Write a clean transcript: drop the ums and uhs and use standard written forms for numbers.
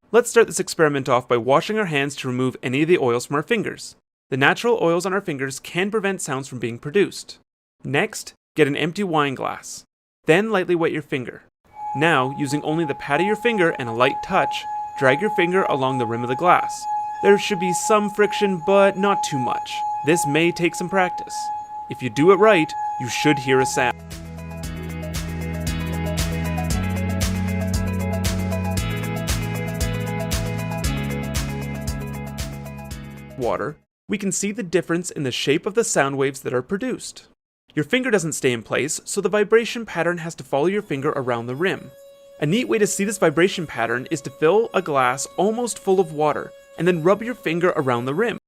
Let's start this experiment off by washing our hands to remove any of the oils from our fingers. The natural oils on our fingers can prevent sounds from being produced. Next, get an empty wine glass. Then lightly wet your finger. Now, using only the pad of your finger and a light touch, drag your finger along the rim of the glass. There should be some friction, but not too much. This may take some practice. If you do it right, you should hear a sound. Water, we can see the difference in the shape of the sound waves that are produced. Your finger doesn't stay in place, so the vibration pattern has to follow your finger around the rim. A neat way to see this vibration pattern is to fill a glass almost full of water, and then rub your finger around the rim.